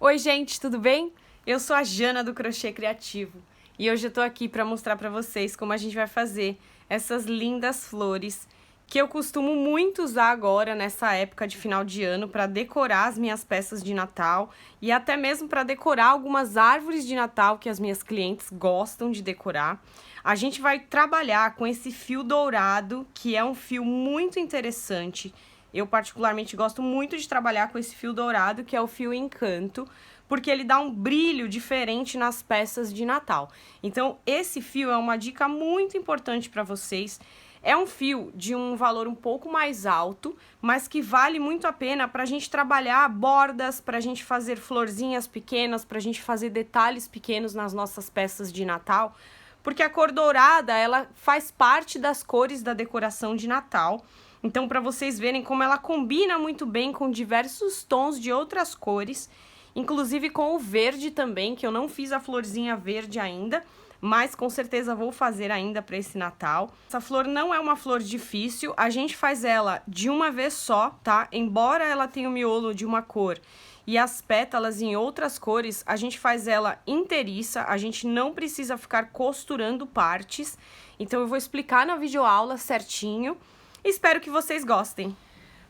Oi, gente, tudo bem? Eu sou a Jana do Crochê Criativo e hoje eu tô aqui para mostrar para vocês como a gente vai fazer essas lindas flores que eu costumo muito usar agora nessa época de final de ano para decorar as minhas peças de Natal e até mesmo para decorar algumas árvores de Natal que as minhas clientes gostam de decorar. A gente vai trabalhar com esse fio dourado, que é um fio muito interessante. Eu particularmente gosto muito de trabalhar com esse fio dourado, que é o fio Encanto, porque ele dá um brilho diferente nas peças de Natal. Então, esse fio é uma dica muito importante para vocês. É um fio de um valor um pouco mais alto, mas que vale muito a pena para a gente trabalhar bordas, para a gente fazer florzinhas pequenas, para a gente fazer detalhes pequenos nas nossas peças de Natal, porque a cor dourada, ela faz parte das cores da decoração de Natal. Então, para vocês verem como ela combina muito bem com diversos tons de outras cores, inclusive com o verde também, que eu não fiz a florzinha verde ainda, mas com certeza vou fazer ainda para esse Natal. Essa flor não é uma flor difícil, a gente faz ela de uma vez só, tá? Embora ela tenha o miolo de uma cor e as pétalas em outras cores, a gente faz ela inteiriça, a gente não precisa ficar costurando partes. Então eu vou explicar na videoaula certinho. Espero que vocês gostem.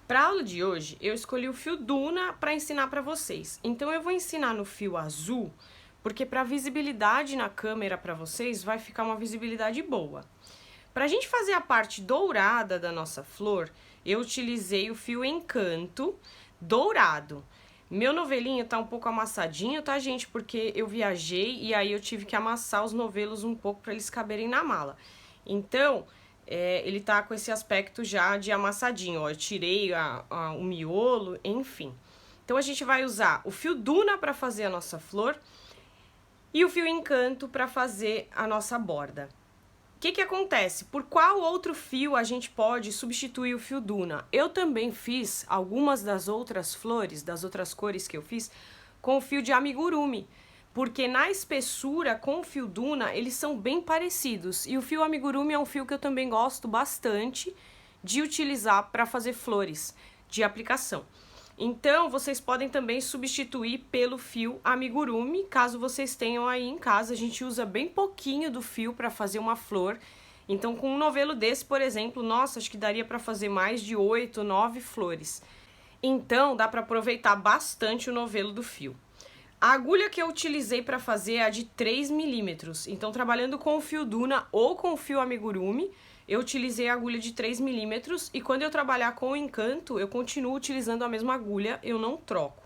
Para a aula de hoje, eu escolhi o fio Duna para ensinar para vocês. Então, eu vou ensinar no fio azul, porque para visibilidade na câmera para vocês vai ficar uma visibilidade boa. Para a gente fazer a parte dourada da nossa flor, eu utilizei o fio Encanto dourado. Meu novelinho tá um pouco amassadinho, tá, gente? Porque eu viajei e aí eu tive que amassar os novelos um pouco para eles caberem na mala. Então, ele tá com esse aspecto já de amassadinho, ó. Eu tirei o miolo, enfim. Então, a gente vai usar o fio Duna para fazer a nossa flor e o fio Encanto para fazer a nossa borda. O que acontece? Por qual outro fio a gente pode substituir o fio Duna? Eu também fiz algumas das outras flores, das outras cores que eu fiz, com o fio de amigurumi. Porque na espessura com o fio Duna, eles são bem parecidos. E o fio amigurumi é um fio que eu também gosto bastante de utilizar para fazer flores de aplicação. Então, vocês podem também substituir pelo fio amigurumi, caso vocês tenham aí em casa. A gente usa bem pouquinho do fio para fazer uma flor. Então, com um novelo desse, por exemplo, nossa, acho que daria para fazer mais de 8, 9 flores. Então, dá para aproveitar bastante o novelo do fio. A agulha que eu utilizei para fazer é a de 3 milímetros, então trabalhando com o fio Duna ou com o fio amigurumi, eu utilizei a agulha de 3 milímetros e quando eu trabalhar com o Encanto, eu continuo utilizando a mesma agulha, eu não troco.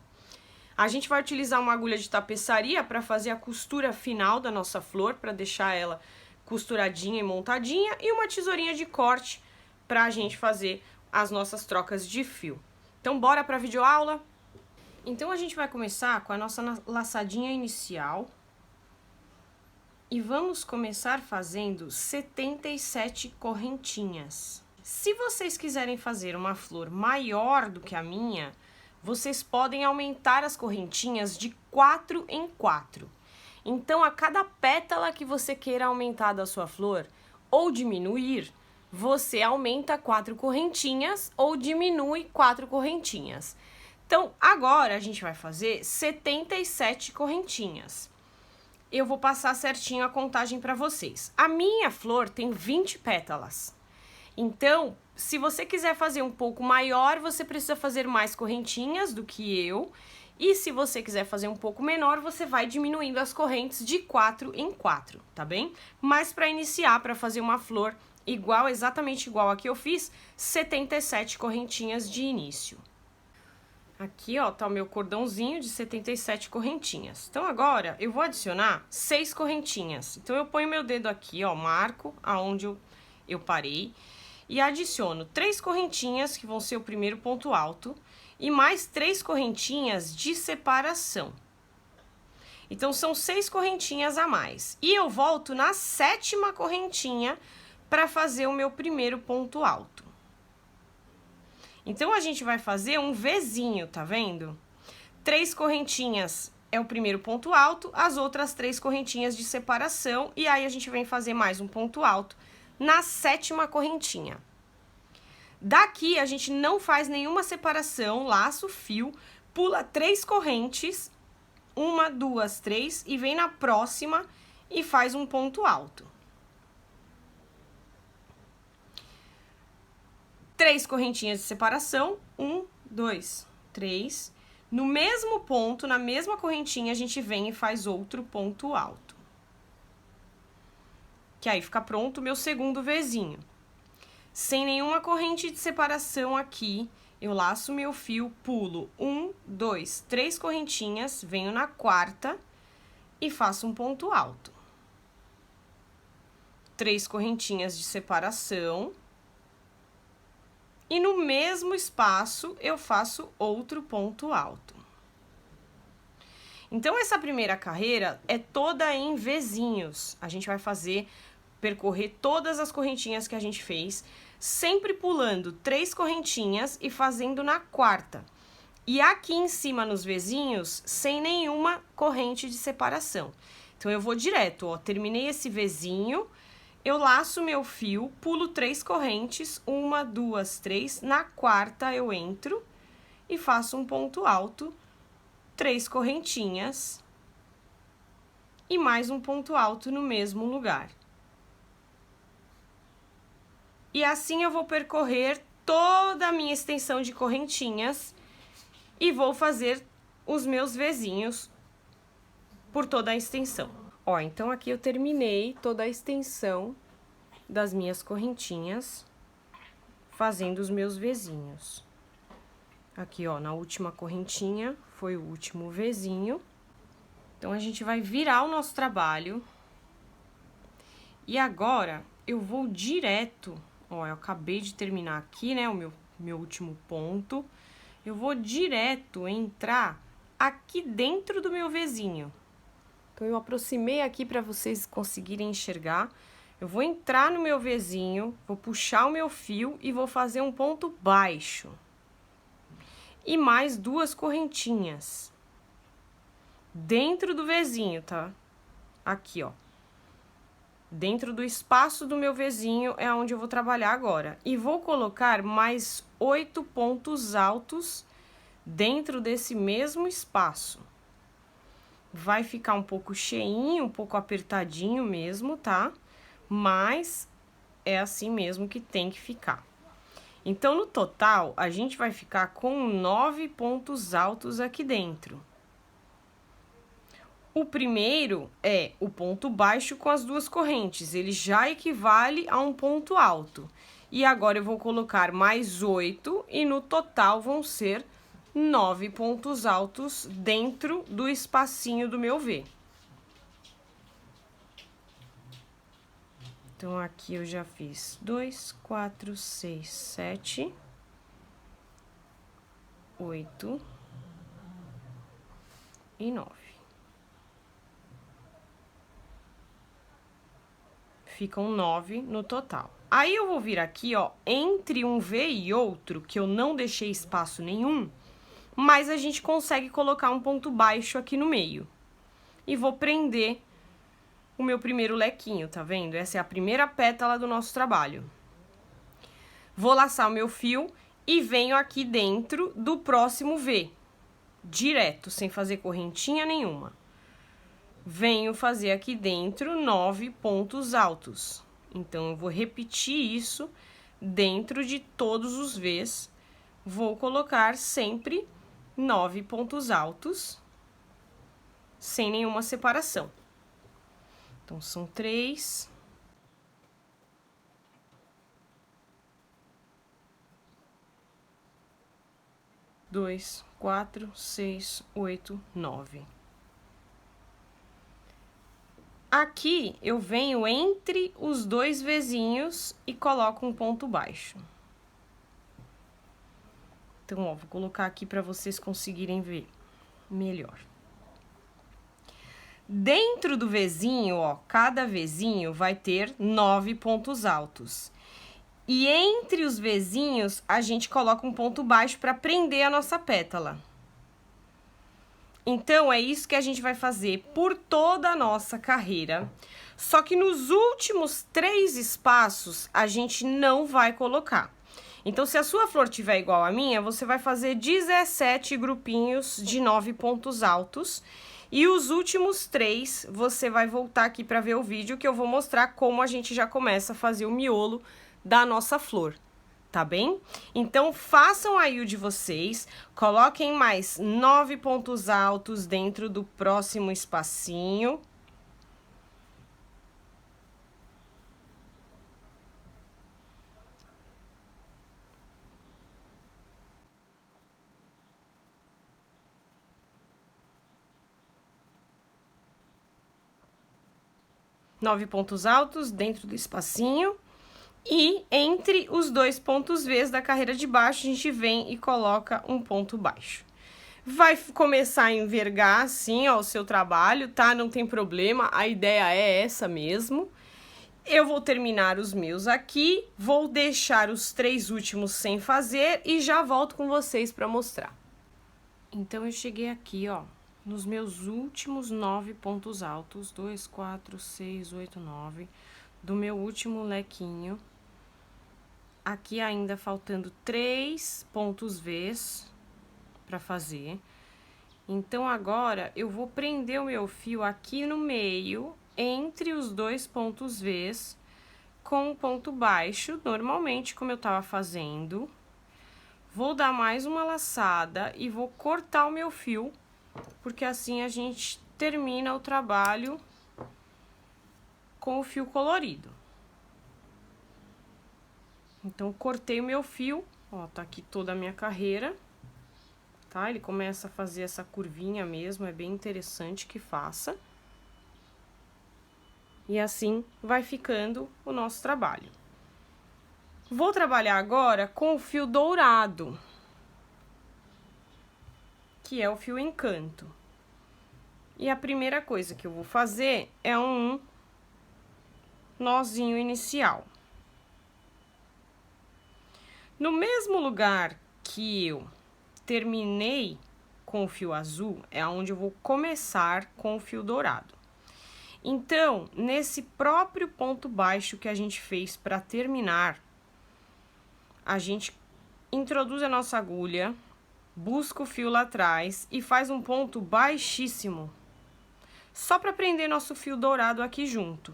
A gente vai utilizar uma agulha de tapeçaria para fazer a costura final da nossa flor, para deixar ela costuradinha e montadinha, e uma tesourinha de corte para a gente fazer as nossas trocas de fio. Então bora para a videoaula? Então, a gente vai começar com a nossa laçadinha inicial e vamos começar fazendo 77 correntinhas. Se vocês quiserem fazer uma flor maior do que a minha, vocês podem aumentar as correntinhas de 4 em 4. Então, a cada pétala que você queira aumentar da sua flor ou diminuir, você aumenta 4 correntinhas ou diminui 4 correntinhas. Então, agora a gente vai fazer 77 correntinhas. Eu vou passar certinho a contagem para vocês. A minha flor tem 20 pétalas. Então, se você quiser fazer um pouco maior, você precisa fazer mais correntinhas do que eu. E se você quiser fazer um pouco menor, você vai diminuindo as correntes de 4 em 4, tá bem? Mas para iniciar, para fazer uma flor igual, exatamente igual a que eu fiz, 77 correntinhas de início. Aqui, ó, tá o meu cordãozinho de 77 correntinhas. Então, agora, eu vou adicionar 6 correntinhas. Então, eu ponho meu dedo aqui, ó, marco aonde eu parei. E adiciono 3 correntinhas, que vão ser o primeiro ponto alto. E mais 3 correntinhas de separação. Então, são 6 correntinhas a mais. E eu volto na 7ª correntinha para fazer o meu primeiro ponto alto. Então, a gente vai fazer um Vzinho, tá vendo? 3 correntinhas é o primeiro ponto alto, as outras 3 correntinhas de separação, e aí a gente vem fazer mais um ponto alto na 7ª correntinha. Daqui, a gente não faz nenhuma separação, laço, fio, pula 3 correntes 1, 2, 3 e vem na próxima e faz um ponto alto. 3 correntinhas de separação, 1, 2, 3. No mesmo ponto, na mesma correntinha, a gente vem e faz outro ponto alto. Que aí fica pronto o meu segundo Vzinho. Sem nenhuma corrente de separação aqui, eu laço meu fio, pulo 1, 2, 3 correntinhas, venho na quarta e faço um ponto alto. 3 correntinhas de separação. E no mesmo espaço, eu faço outro ponto alto. Então, essa primeira carreira é toda em Vzinhos. A gente vai percorrer todas as correntinhas que a gente fez, sempre pulando 3 correntinhas e fazendo na quarta. E aqui em cima, nos Vzinhos, sem nenhuma corrente de separação. Então, eu vou direto, ó, terminei esse Vzinho, eu laço meu fio, pulo 3 correntes, 1, 2, 3, na quarta eu entro e faço um ponto alto, 3 correntinhas e mais um ponto alto no mesmo lugar. E assim eu vou percorrer toda a minha extensão de correntinhas e vou fazer os meus Vzinhos por toda a extensão. Ó, então aqui eu terminei toda a extensão das minhas correntinhas, fazendo os meus Vzinhos. Aqui, ó, na última correntinha, foi o último Vzinho. Então, a gente vai virar o nosso trabalho. E agora, eu vou direto, ó, eu acabei de terminar aqui, né, o meu último ponto. Eu vou direto entrar aqui dentro do meu Vzinho. Então, eu aproximei aqui para vocês conseguirem enxergar. Eu vou entrar no meu Vzinho, vou puxar o meu fio e vou fazer um ponto baixo. E mais 2 correntinhas. Dentro do Vzinho, tá? Aqui, ó. Dentro do espaço do meu Vzinho é onde eu vou trabalhar agora. E vou colocar mais 8 pontos altos dentro desse mesmo espaço. Vai ficar um pouco cheinho, um pouco apertadinho mesmo, tá? Mas é assim mesmo que tem que ficar. Então, no total, a gente vai ficar com 9 pontos altos aqui dentro. O primeiro é o ponto baixo com as 2 correntes, ele já equivale a um ponto alto. E agora eu vou colocar mais 8 e no total vão ser 9 pontos altos dentro do espacinho do meu V. Então, aqui eu já fiz 2, 4, 6, 7, 8 e 9. Ficam 9 no total. Aí, eu vou vir aqui, ó, entre um V e outro, que eu não deixei espaço nenhum, mas a gente consegue colocar um ponto baixo aqui no meio. E vou prender o meu primeiro lequinho, tá vendo? Essa é a primeira pétala do nosso trabalho. Vou laçar o meu fio e venho aqui dentro do próximo V, direto, sem fazer correntinha nenhuma. Venho fazer aqui dentro 9 pontos altos. Então, eu vou repetir isso dentro de todos os Vs. Vou colocar sempre 9 pontos altos, sem nenhuma separação. Então, são 3. Dois, 4, 6, 8, 9. Aqui, eu venho entre os 2 Vzinhos e coloco um ponto baixo. Então, ó, vou colocar aqui para vocês conseguirem ver melhor. Dentro do Vzinho, ó, cada Vzinho vai ter 9 pontos altos. E entre os Vzinhos, a gente coloca um ponto baixo para prender a nossa pétala. Então, é isso que a gente vai fazer por toda a nossa carreira. Só que nos últimos 3 espaços, a gente não vai colocar. Então, se a sua flor tiver igual a minha, você vai fazer 17 grupinhos de 9 pontos altos. E os últimos 3, você vai voltar aqui para ver o vídeo que eu vou mostrar como a gente já começa a fazer o miolo da nossa flor, tá bem? Então, façam aí o de vocês, coloquem mais 9 pontos altos dentro do próximo espacinho. Nove pontos altos dentro do espacinho. E entre os 2 pontos V's da carreira de baixo, a gente vem e coloca um ponto baixo. Vai começar a envergar assim, ó, o seu trabalho, tá? Não tem problema, a ideia é essa mesmo. Eu vou terminar os meus aqui, vou deixar os 3 últimos sem fazer e já volto com vocês para mostrar. Então, eu cheguei aqui, ó, nos meus últimos 9 pontos altos, 2, 4, 6, 8, 9, do meu último lequinho. Aqui ainda faltando 3 pontos V's para fazer. Então, agora, eu vou prender o meu fio aqui no meio, entre os 2 pontos V's, com um ponto baixo, normalmente, como eu tava fazendo. Vou dar mais uma laçada e vou cortar o meu fio, porque assim a gente termina o trabalho com o fio colorido. Então, cortei o meu fio, ó, tá aqui toda a minha carreira, tá? Ele começa a fazer essa curvinha mesmo, é bem interessante que faça. E assim vai ficando o nosso trabalho. Vou trabalhar agora com o fio dourado, que é o fio encanto. E a primeira coisa que eu vou fazer é um nozinho inicial. No mesmo lugar que eu terminei com o fio azul, é onde eu vou começar com o fio dourado. Então, nesse próprio ponto baixo que a gente fez para terminar, a gente introduz a nossa agulha, busca o fio lá atrás e faz um ponto baixíssimo, só para prender nosso fio dourado aqui junto.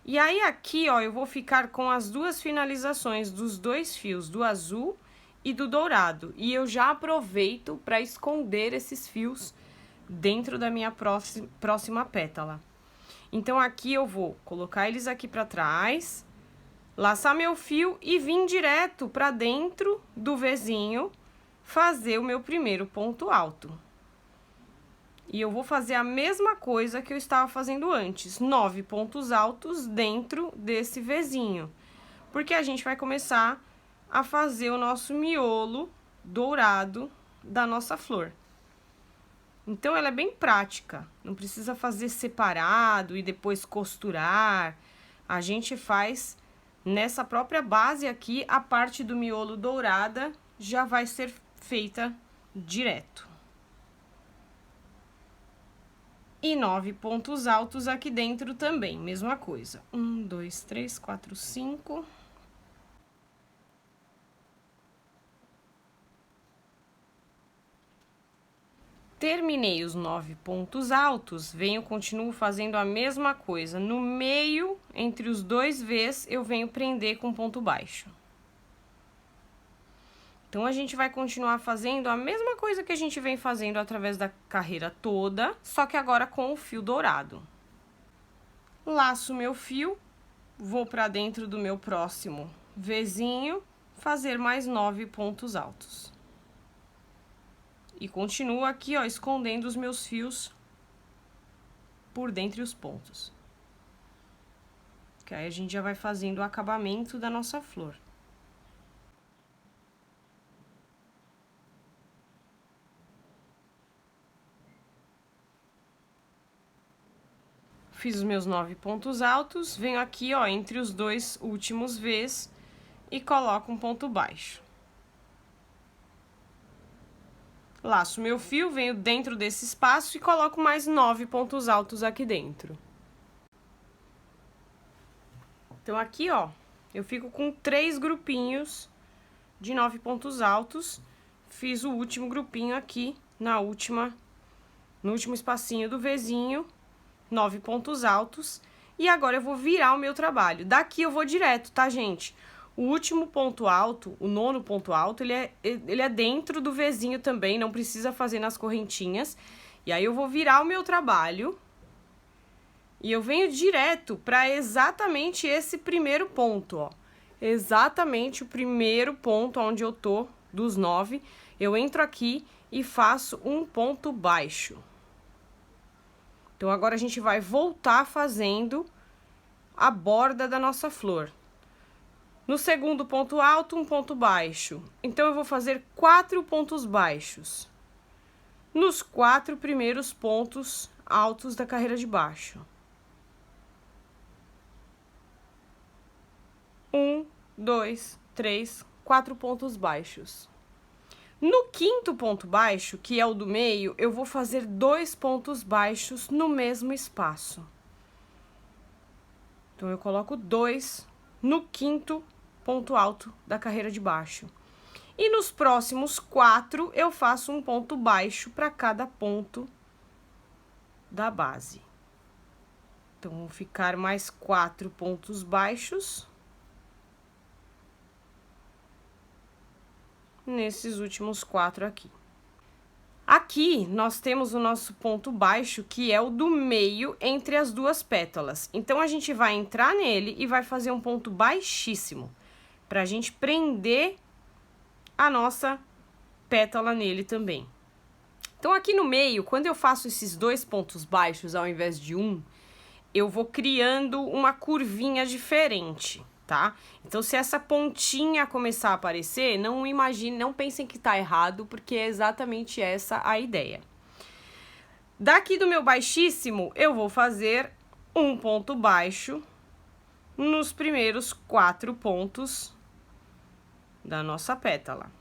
E aí, aqui, ó, eu vou ficar com as 2 finalizações dos 2 fios, do azul e do dourado. E eu já aproveito para esconder esses fios dentro da minha próxima pétala. Então, aqui eu vou colocar eles aqui para trás, laçar meu fio e vir direto para dentro do Vzinho, fazer o meu primeiro ponto alto. E eu vou fazer a mesma coisa que eu estava fazendo antes, 9 pontos altos dentro desse Vzinho. Porque a gente vai começar a fazer o nosso miolo dourado da nossa flor. Então, ela é bem prática, não precisa fazer separado e depois costurar. A gente faz nessa própria base aqui, a parte do miolo dourada já vai ser feita direto. E 9 pontos altos aqui dentro também, mesma coisa. 1, 2, 3, 4, 5. Terminei os 9 pontos altos, continuo fazendo a mesma coisa. No meio, entre os 2 V's, eu venho prender com ponto baixo. Então, a gente vai continuar fazendo a mesma coisa que a gente vem fazendo através da carreira toda, só que agora com o fio dourado. Laço meu fio, vou para dentro do meu próximo Vzinho, fazer mais 9 pontos altos. E continuo aqui, ó, escondendo os meus fios por dentro os pontos. Que aí a gente já vai fazendo o acabamento da nossa flor. Fiz os meus 9 pontos altos, venho aqui, ó, entre os 2 últimos V's e coloco um ponto baixo. Laço meu fio, venho dentro desse espaço e coloco mais 9 pontos altos aqui dentro. Então, aqui, ó, eu fico com 3 grupinhos de 9 pontos altos. Fiz o último grupinho aqui no último espacinho do Vzinho, 9 pontos altos. E agora eu vou virar o meu trabalho. Daqui eu vou direto, tá, gente? O último ponto alto, o 9º ponto alto, ele é dentro do Vzinho também, não precisa fazer nas correntinhas. E aí eu vou virar o meu trabalho e eu venho direto para exatamente esse primeiro ponto, ó. Exatamente o primeiro ponto onde eu tô dos 9. Eu entro aqui e faço um ponto baixo. Então, agora a gente vai voltar fazendo a borda da nossa flor. No segundo ponto alto, um ponto baixo. Então, eu vou fazer 4 pontos baixos nos 4 primeiros pontos altos da carreira de baixo. 1, 2, 3, 4 pontos baixos. No 5º ponto baixo, que é o do meio, eu vou fazer 2 pontos baixos no mesmo espaço. Então, eu coloco 2 no 5º ponto alto da carreira de baixo. E nos próximos 4, eu faço um ponto baixo para cada ponto da base. Então, vão ficar mais 4 pontos baixos nesses últimos 4 aqui. Aqui, nós temos o nosso ponto baixo, que é o do meio entre as duas pétalas. Então, a gente vai entrar nele e vai fazer um ponto baixíssimo, pra gente prender a nossa pétala nele também. Então, aqui no meio, quando eu faço esses 2 pontos baixos ao invés de um, eu vou criando uma curvinha diferente, tá? Então, se essa pontinha começar a aparecer, não imagine, não pensem que tá errado, porque é exatamente essa a ideia. Daqui do meu baixíssimo, eu vou fazer um ponto baixo nos primeiros 4 pontos da nossa pétala.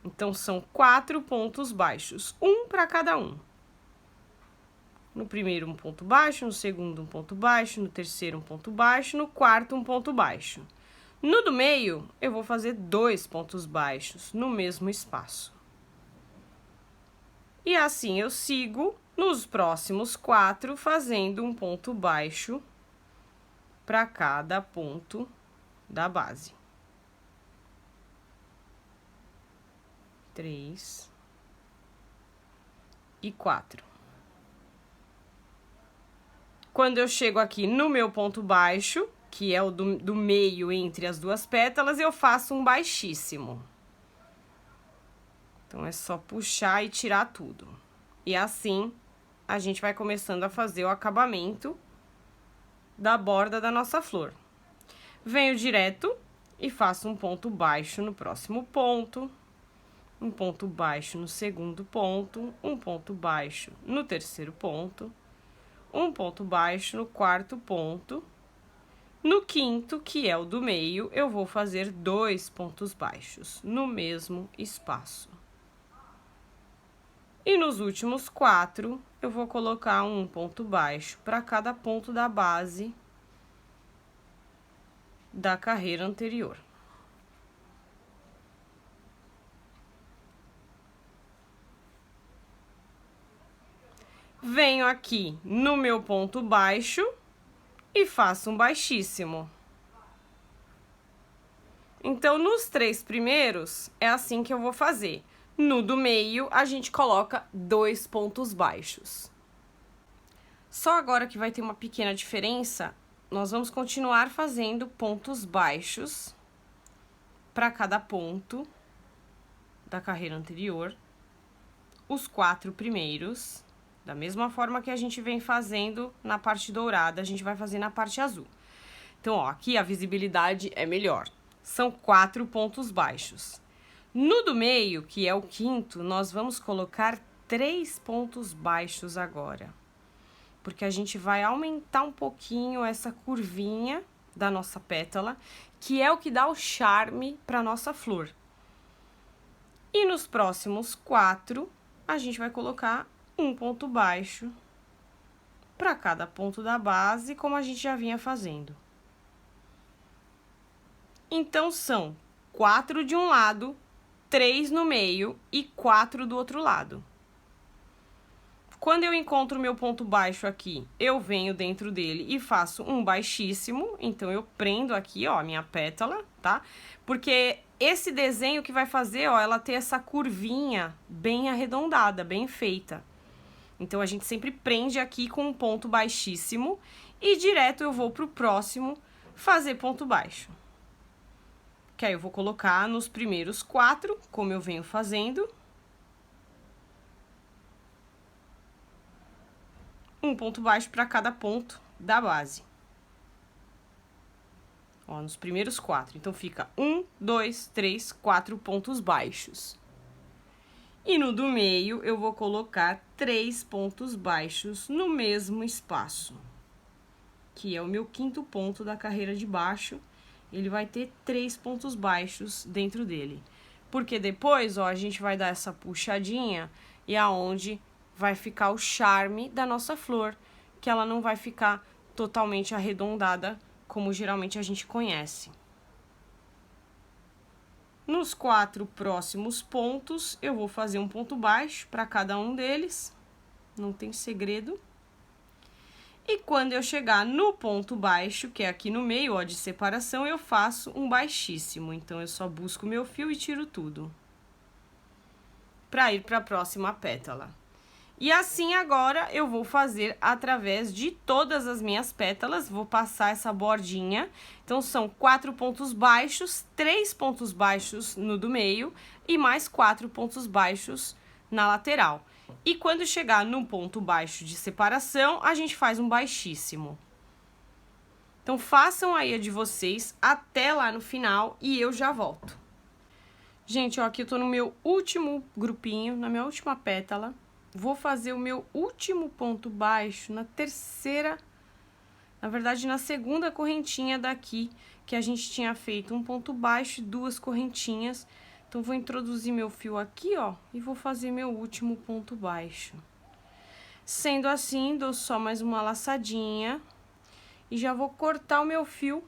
Então, são 4 pontos baixos, um para cada um. No primeiro, um ponto baixo, no segundo, um ponto baixo, no terceiro, um ponto baixo, no quarto, um ponto baixo. No do meio, eu vou fazer 2 pontos baixos no mesmo espaço. E assim eu sigo nos próximos 4, fazendo um ponto baixo para cada ponto da base. 3 e 4. Quando eu chego aqui no meu ponto baixo, que é o do meio entre as duas pétalas, eu faço um baixíssimo. Então, é só puxar e tirar tudo. E assim, a gente vai começando a fazer o acabamento da borda da nossa flor. Venho direto e faço um ponto baixo no próximo ponto, um ponto baixo no segundo ponto, um ponto baixo no terceiro ponto, um ponto baixo no quarto ponto. No quinto, que é o do meio, eu vou fazer 2 pontos baixos no mesmo espaço. E nos últimos 4, eu vou colocar um ponto baixo para cada ponto da base da carreira anterior. Venho aqui no meu ponto baixo e faço um baixíssimo. Então, nos 3 primeiros, é assim que eu vou fazer. No do meio, a gente coloca 2 pontos baixos. Só agora que vai ter uma pequena diferença, nós vamos continuar fazendo pontos baixos para cada ponto da carreira anterior, os 4 primeiros. Da mesma forma que a gente vem fazendo na parte dourada, a gente vai fazer na parte azul. Então, ó, aqui a visibilidade é melhor. São 4 pontos baixos. No do meio, que é o quinto, nós vamos colocar 3 pontos baixos agora. Porque a gente vai aumentar um pouquinho essa curvinha da nossa pétala, que é o que dá o charme para nossa flor. E nos próximos 4, a gente vai colocar um ponto baixo para cada ponto da base, como a gente já vinha fazendo. Então, são 4 de um lado 3 no meio e 4 do outro lado. Quando eu encontro o meu ponto baixo aqui, eu venho dentro dele e faço um baixíssimo. Então, eu prendo aqui, ó, a minha pétala, tá? Porque esse desenho que vai fazer, ó, ela ter essa curvinha bem arredondada, bem feita. Então, a gente sempre prende aqui com um ponto baixíssimo e direto eu vou pro próximo fazer ponto baixo. Que aí eu vou colocar nos primeiros 4, como eu venho fazendo. Um ponto baixo para cada ponto da base. Ó, nos primeiros 4. Então, fica 1, 2, 3, 4 pontos baixos. E no do meio, eu vou colocar 3 pontos baixos no mesmo espaço. Que é o meu 5º ponto da carreira de baixo. Ele vai ter 3 pontos baixos dentro dele. Porque depois, ó, a gente vai dar essa puxadinha e aonde vai ficar o charme da nossa flor, que ela não vai ficar totalmente arredondada, como geralmente a gente conhece. Nos 4 próximos pontos, eu vou fazer um ponto baixo para cada um deles, não tem segredo. E quando eu chegar no ponto baixo, que é aqui no meio, ó, de separação, eu faço um baixíssimo. Então, eu só busco o meu fio e tiro tudo, para ir para a próxima pétala. E assim agora eu vou fazer através de todas as minhas pétalas, vou passar essa bordinha. Então, são 4 pontos baixos, 3 pontos baixos no do meio e mais 4 pontos baixos na lateral. E quando chegar no ponto baixo de separação, a gente faz um baixíssimo. Então, façam aí a de vocês até lá no final e eu já volto. Gente, ó, aqui eu tô no meu último grupinho, na minha última pétala. Vou fazer o meu último ponto baixo na terceira, na verdade, na segunda correntinha daqui, que a gente tinha feito um ponto baixo e 2 correntinhas. Então, vou introduzir meu fio aqui, ó, e vou fazer meu último ponto baixo. Sendo assim, dou só mais uma laçadinha e já vou cortar o meu fio,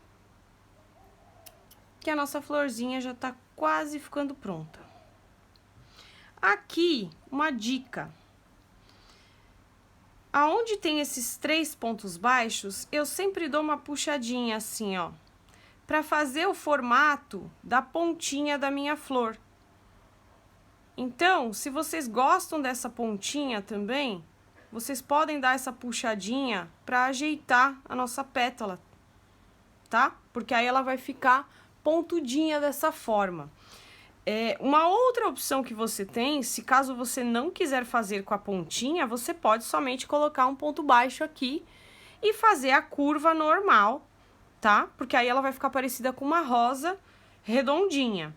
que a nossa florzinha já tá quase ficando pronta. Aqui, uma dica. Aonde tem esses 3 pontos baixos, eu sempre dou uma puxadinha assim, ó, para fazer o formato da pontinha da minha flor. Então, se vocês gostam dessa pontinha também, vocês podem dar essa puxadinha para ajeitar a nossa pétala, tá? Porque aí ela vai ficar pontudinha dessa forma. Uma outra opção que você tem, se caso você não quiser fazer com a pontinha, você pode somente colocar um ponto baixo aqui e fazer a curva normal, tá? Porque aí ela vai ficar parecida com uma rosa redondinha.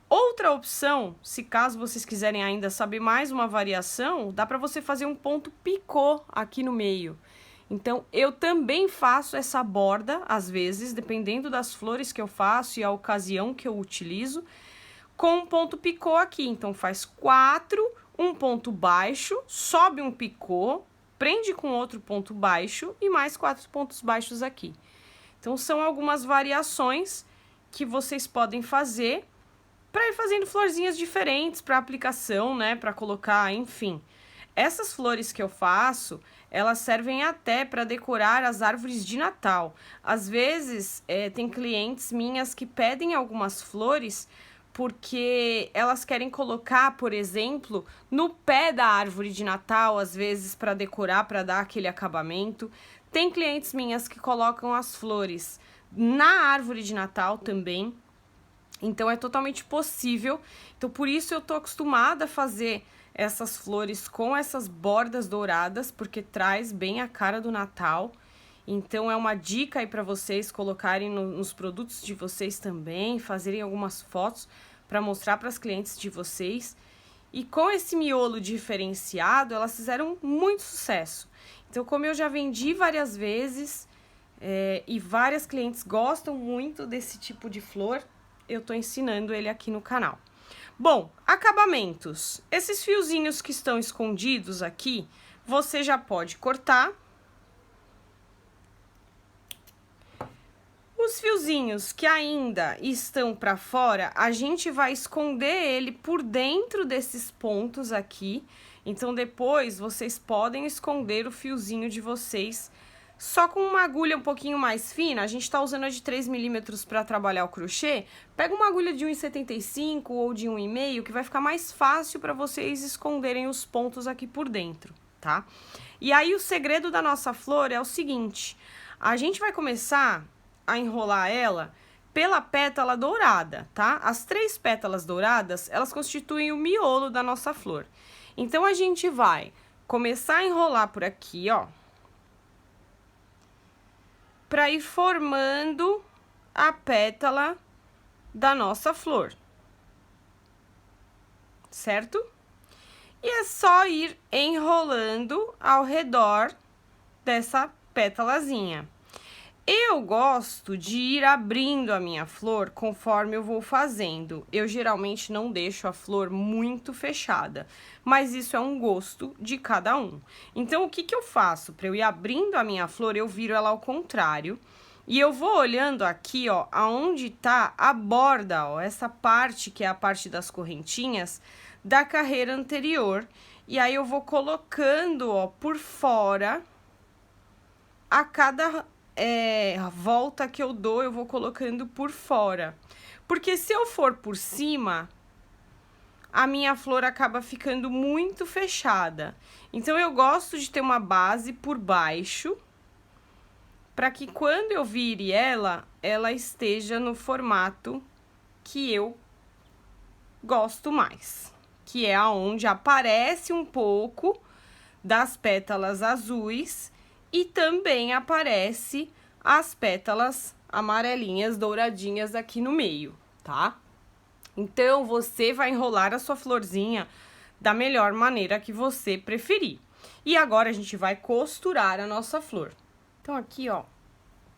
Outra opção, se caso vocês quiserem ainda saber mais uma variação, dá para você fazer um ponto picô aqui no meio. Então, eu também faço essa borda, às vezes, dependendo das flores que eu faço e a ocasião que eu utilizo, com um ponto picô aqui. Então, faz 4, um ponto baixo, sobe um picô, prende com outro ponto baixo e mais 4 pontos baixos aqui. Então, são algumas variações que vocês podem fazer para ir fazendo florzinhas diferentes para aplicação, né? Para colocar, enfim. Essas flores que eu faço, elas servem até para decorar as árvores de Natal. Às vezes, tem clientes minhas que pedem algumas flores porque elas querem colocar, por exemplo, no pé da árvore de Natal, às vezes para decorar, para dar aquele acabamento. Tem clientes minhas que colocam as flores na árvore de Natal também. Então, é totalmente possível. Então, por isso eu tô acostumada a fazer essas flores com essas bordas douradas, porque traz bem a cara do Natal. Então, é uma dica aí para vocês colocarem nos produtos de vocês também, fazerem algumas fotos para mostrar para as clientes de vocês. E com esse miolo diferenciado, elas fizeram muito sucesso. Então, como eu já vendi várias vezes e várias clientes gostam muito desse tipo de flor, eu tô ensinando ele aqui no canal. Bom, acabamentos. Esses fiozinhos que estão escondidos aqui, você já pode cortar. Os fiozinhos que ainda estão para fora, a gente vai esconder ele por dentro desses pontos aqui. Então, depois, vocês podem esconder o fiozinho de vocês só com uma agulha um pouquinho mais fina. A gente tá usando a de 3 milímetros para trabalhar o crochê. Pega uma agulha de 1,75 ou de 1,5, que vai ficar mais fácil para vocês esconderem os pontos aqui por dentro, tá? E aí, o segredo da nossa flor é o seguinte: a gente vai começar a enrolar ela pela pétala dourada, tá? As 3 pétalas douradas, elas constituem o miolo da nossa flor. Então, a gente vai começar a enrolar por aqui, ó, para ir formando a pétala da nossa flor, certo? E é só ir enrolando ao redor dessa pétalazinha. Eu gosto de ir abrindo a minha flor conforme eu vou fazendo. Eu geralmente não deixo a flor muito fechada, mas isso é um gosto de cada um. Então, o que que eu faço? Para eu ir abrindo a minha flor, eu viro ela ao contrário. E eu vou olhando aqui, ó, aonde tá a borda, ó, essa parte que é a parte das correntinhas da carreira anterior. E aí, eu vou colocando, ó, por fora a cada volta que eu dou, eu vou colocando por fora. Porque se eu for por cima, a minha flor acaba ficando muito fechada. Então, eu gosto de ter uma base por baixo, para que quando eu vire ela esteja no formato que eu gosto mais. Que é aonde aparece um pouco das pétalas azuis e também aparece as pétalas amarelinhas, douradinhas aqui no meio, tá? Então, você vai enrolar a sua florzinha da melhor maneira que você preferir. E agora, a gente vai costurar a nossa flor. Então, aqui, ó,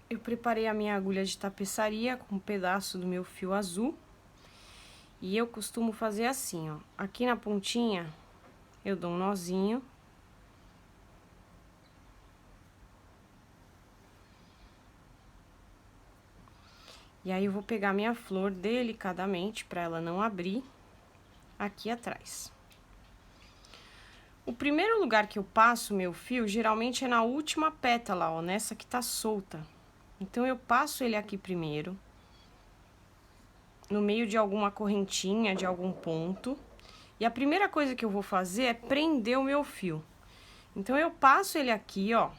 eu preparei a minha agulha de tapeçaria com um pedaço do meu fio azul. E eu costumo fazer assim, ó. Aqui na pontinha, eu dou um nozinho. E aí, eu vou pegar minha flor delicadamente, para ela não abrir, aqui atrás. O primeiro lugar que eu passo meu fio, geralmente é na última pétala, ó, nessa que tá solta. Então, eu passo ele aqui primeiro, no meio de alguma correntinha, de algum ponto. E a primeira coisa que eu vou fazer é prender o meu fio. Então, eu passo ele aqui, ó,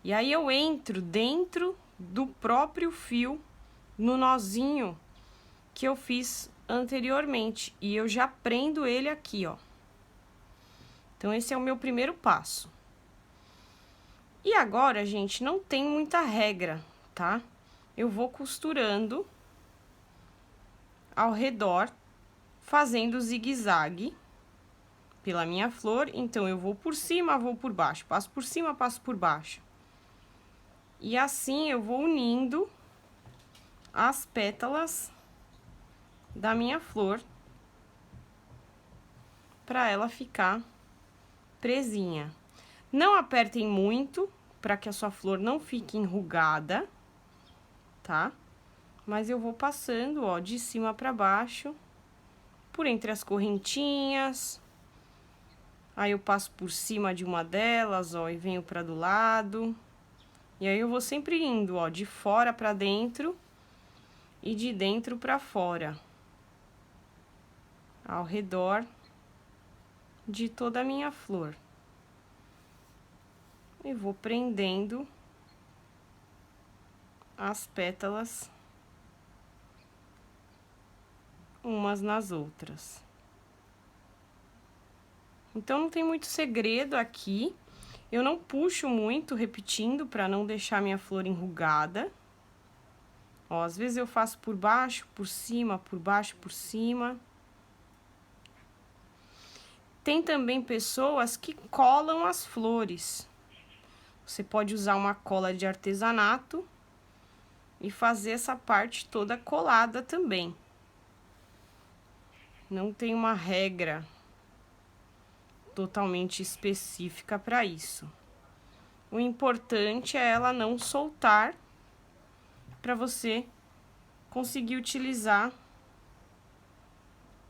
e aí eu entro dentro do próprio fio, no nozinho que eu fiz anteriormente, e eu já prendo ele aqui, ó. Então, esse é o meu primeiro passo. E agora, gente, não tem muita regra, tá? Eu vou costurando ao redor, fazendo zigue-zague pela minha flor. Então, eu vou por cima, vou por baixo, passo por cima, passo por baixo. E assim, eu vou unindo as pétalas da minha flor para ela ficar presinha. Não apertem muito para que a sua flor não fique enrugada, tá? Mas eu vou passando, ó, de cima para baixo, por entre as correntinhas. Aí eu passo por cima de uma delas, ó, e venho para do lado. E aí eu vou sempre indo, ó, de fora para dentro e de dentro para fora, ao redor de toda a minha flor. E vou prendendo as pétalas umas nas outras. Então, não tem muito segredo aqui. Eu não puxo muito, repetindo, para não deixar minha flor enrugada. Ó, às vezes eu faço por baixo, por cima, por baixo, por cima. Tem também pessoas que colam as flores. Você pode usar uma cola de artesanato e fazer essa parte toda colada também. Não tem uma regra totalmente específica para isso. O importante é ela não soltar para você conseguir utilizar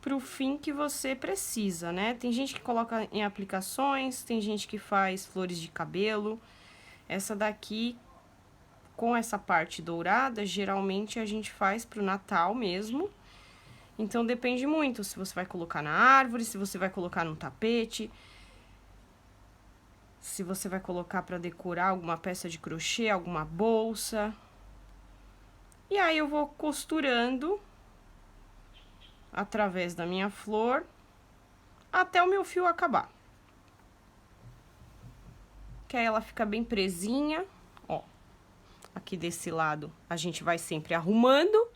para o fim que você precisa, né? Tem gente que coloca em aplicações, tem gente que faz flores de cabelo. Essa daqui, com essa parte dourada, geralmente a gente faz pro Natal mesmo. Então, depende muito se você vai colocar na árvore, se você vai colocar no tapete, se você vai colocar para decorar alguma peça de crochê, alguma bolsa. E aí, eu vou costurando através da minha flor até o meu fio acabar. Que aí ela fica bem presinha, ó. Aqui desse lado a gente vai sempre arrumando,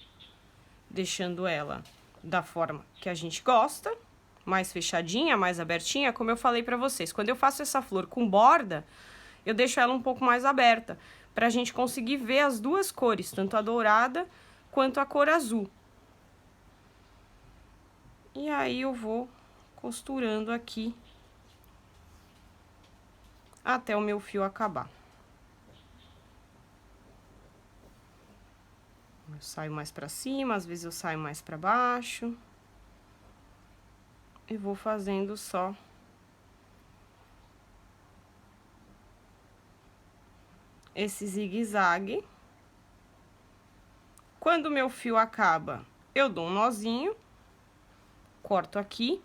deixando ela da forma que a gente gosta, mais fechadinha, mais abertinha, como eu falei pra vocês. Quando eu faço essa flor com borda, eu deixo ela um pouco mais aberta, pra gente conseguir ver as duas cores, tanto a dourada quanto a cor azul. E aí eu vou costurando aqui até o meu fio acabar. Eu saio mais pra cima, às vezes eu saio mais pra baixo. E vou fazendo só esse zigue-zague. Quando o meu fio acaba, eu dou um nozinho, corto aqui.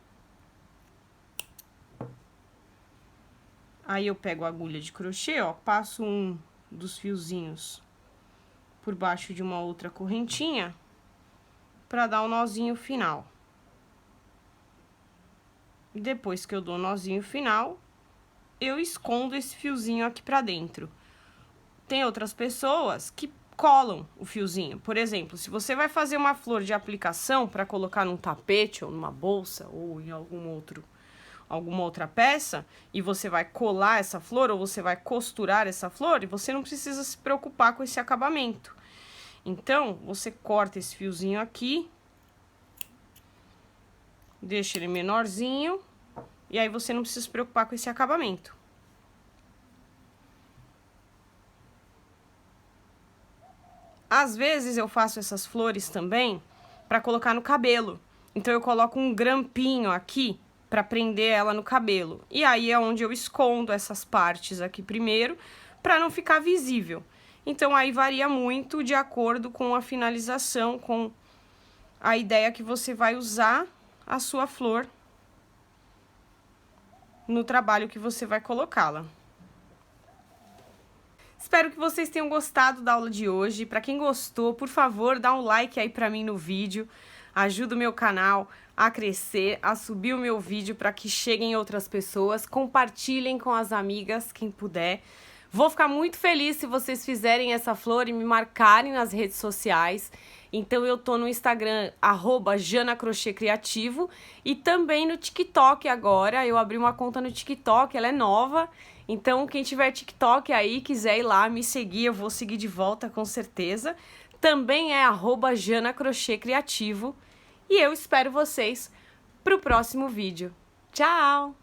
Aí eu pego a agulha de crochê, ó, passo um dos fiozinhos por baixo de uma outra correntinha para dar o nozinho final. Depois que eu dou o nozinho final, eu escondo esse fiozinho aqui pra dentro. Tem outras pessoas que colam o fiozinho. Por exemplo, se você vai fazer uma flor de aplicação para colocar num tapete ou numa bolsa ou em alguma outra peça, e você vai colar essa flor ou você vai costurar essa flor, e você não precisa se preocupar com esse acabamento. Então, você corta esse fiozinho aqui, deixa ele menorzinho, e aí você não precisa se preocupar com esse acabamento. Às vezes eu faço essas flores também para colocar no cabelo. Então eu coloco um grampinho aqui para prender ela no cabelo. E aí é onde eu escondo essas partes aqui primeiro, para não ficar visível. Então aí varia muito de acordo com a finalização, com a ideia que você vai usar a sua flor no trabalho que você vai colocá-la. Espero que vocês tenham gostado da aula de hoje. Para quem gostou, por favor, dá um like aí para mim no vídeo. Ajuda o meu canal a crescer, a subir o meu vídeo para que cheguem outras pessoas. Compartilhem com as amigas, quem puder. Vou ficar muito feliz se vocês fizerem essa flor e me marcarem nas redes sociais. Então eu tô no Instagram, @JanaCrochêCriativo, e também no TikTok agora. Eu abri uma conta no TikTok, ela é nova. Então quem tiver TikTok aí, quiser ir lá me seguir, eu vou seguir de volta com certeza. Também é @JanaCrochêCriativo. E eu espero vocês pro próximo vídeo. Tchau!